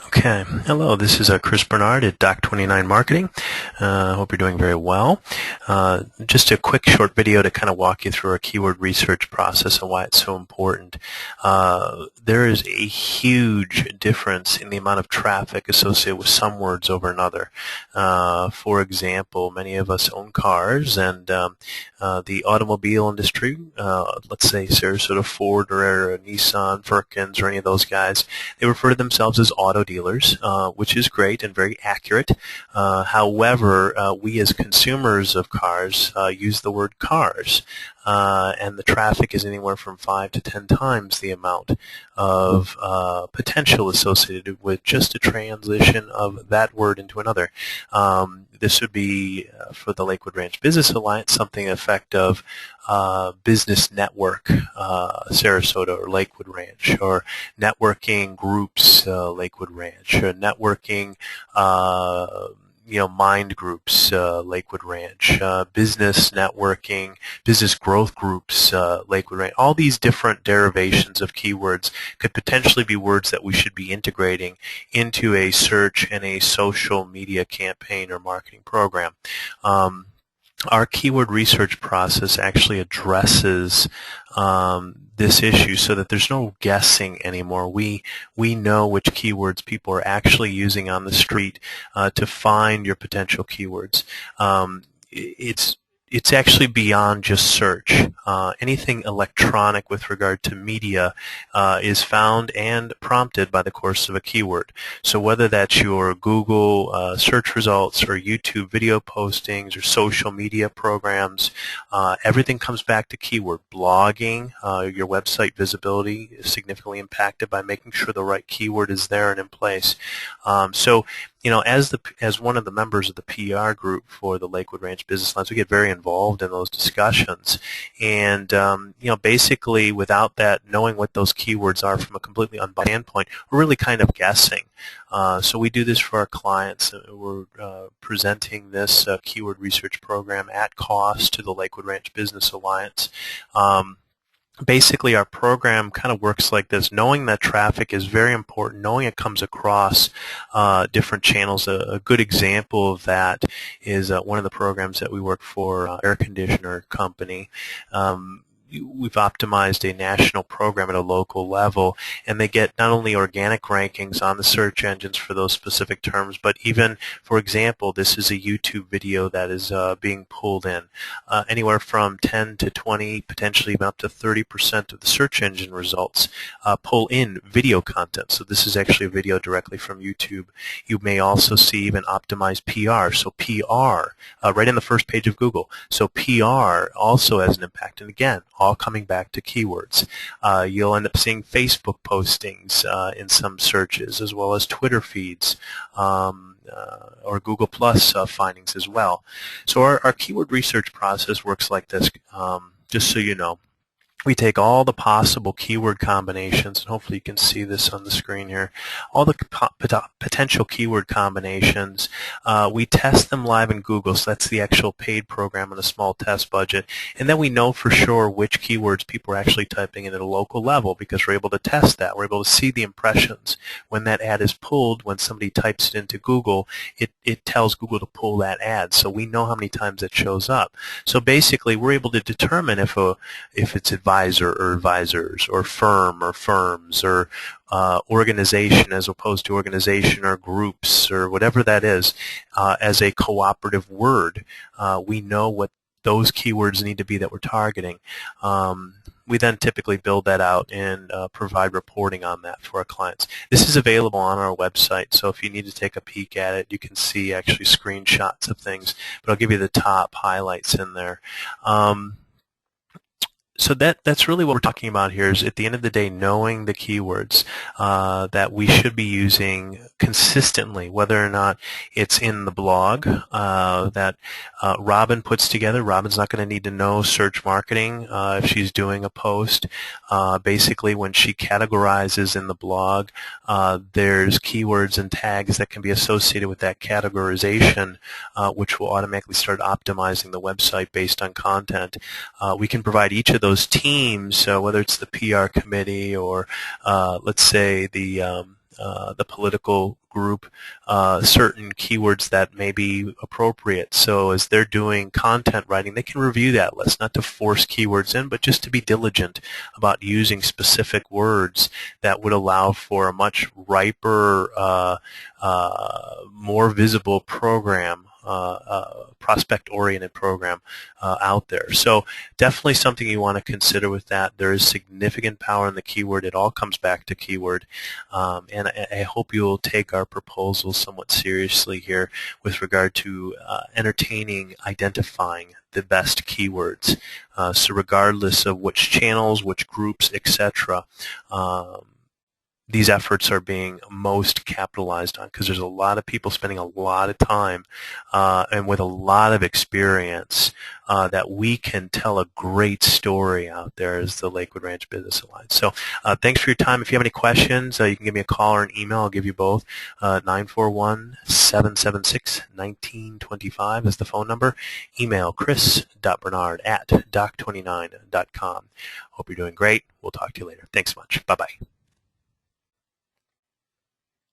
Okay. Hello, this is Chris Bernard at dock29 Marketing. Hope you're doing very well. Just a quick short video to kind of walk you through our keyword research process and why it's so important. There is a huge difference in the amount of traffic associated with some words over another. For example, many of us own cars, and the automobile industry, let's say Sarasota Ford or Nissan, Firkins, or any of those guys, they refer to themselves as auto dealers, which is great and very accurate. However, we as consumers of cars use the word cars, and the traffic is anywhere from 5 to 10 times the amount of potential associated with just a transition of that word into another. This would be, for the Lakewood Ranch Business Alliance, something effect of Business Network Sarasota or Lakewood Ranch, or Networking Groups Lakewood Ranch, or Networking Mind Groups, Lakewood Ranch, Business Networking, Business Growth Groups, Lakewood Ranch. All these different derivations of keywords could potentially be words that we should be integrating into a search and a social media campaign or marketing program. Our keyword research process actually addresses this issue so that there's no guessing anymore. We know which keywords people are actually using on the street to find your potential keywords. It's actually beyond just search. Anything electronic with regard to media is found and prompted by the course of a keyword. So whether that's your Google search results or YouTube video postings or social media programs, everything comes back to keyword. Blogging, your website visibility is significantly impacted by making sure the right keyword is there and in place. So as one of the members of the PR group for the Lakewood Ranch Business Alliance, we get very involved in those discussions. And basically, without that, knowing what those keywords are from a completely unbiased standpoint, we're really kind of guessing. So we do this for our clients. We're presenting this keyword research program at cost to the Lakewood Ranch Business Alliance. Basically, our program kind of works like this. Knowing that traffic is very important, knowing it comes across different channels. A good example of that is one of the programs that we work for, air conditioner company. We've optimized a national program at a local level, and they get not only organic rankings on the search engines for those specific terms, but even, for example, this is a YouTube video that is being pulled in. Anywhere from 10 to 20, potentially even up to 30% of the search engine results pull in video content. So this is actually a video directly from YouTube. You may also see even optimized PR. So PR, right in the first page of Google. So PR also has an impact. And again, all coming back to keywords. You'll end up seeing Facebook postings in some searches, as well as Twitter feeds or Google Plus findings as well. So our keyword research process works like this, just so you know. We take all the possible keyword combinations, and hopefully you can see this on the screen here, all the potential keyword combinations. We test them live in Google, so that's the actual paid program on a small test budget, and then we know for sure which keywords people are actually typing in at a local level because we're able to test that. We're able to see the impressions. When that ad is pulled, when somebody types it into Google, it tells Google to pull that ad, so we know how many times it shows up. So basically, we're able to determine if it's advisor or advisors, or firm or firms, or organization as opposed to organization, or groups, or whatever that is, as a cooperative word. We know what those keywords need to be that we're targeting. We then typically build that out and provide reporting on that for our clients. This is available on our website, so if you need to take a peek at it, you can see actually screenshots of things, but I'll give you the top highlights in there. So that's really what we're talking about here, is at the end of the day knowing the keywords that we should be using consistently, whether or not it's in the blog that Robin puts together. Robin's not going to need to know search marketing if she's doing a post. Basically, when she categorizes in the blog, there's keywords and tags that can be associated with that categorization, which will automatically start optimizing the website based on content. We can provide each of those teams, whether it's the PR committee or let's say the the political group certain keywords that may be appropriate. So as they're doing content writing, they can review that list, not to force keywords in, but just to be diligent about using specific words that would allow for a much riper, more visible program, prospect-oriented program out there. So definitely something you want to consider with that. There is significant power in the keyword. It all comes back to keyword. And I hope you'll take our proposals somewhat seriously here with regard to entertaining, identifying the best keywords. So regardless of which channels, which groups, etc., these efforts are being most capitalized on, because there's a lot of people spending a lot of time and with a lot of experience that we can tell a great story out there as the Lakewood Ranch Business Alliance. So thanks for your time. If you have any questions, you can give me a call or an email. I'll give you both. 941-776-1925 is the phone number. Email chris.bernard@dock29.com. Hope you're doing great. We'll talk to you later. Thanks so much. Bye-bye.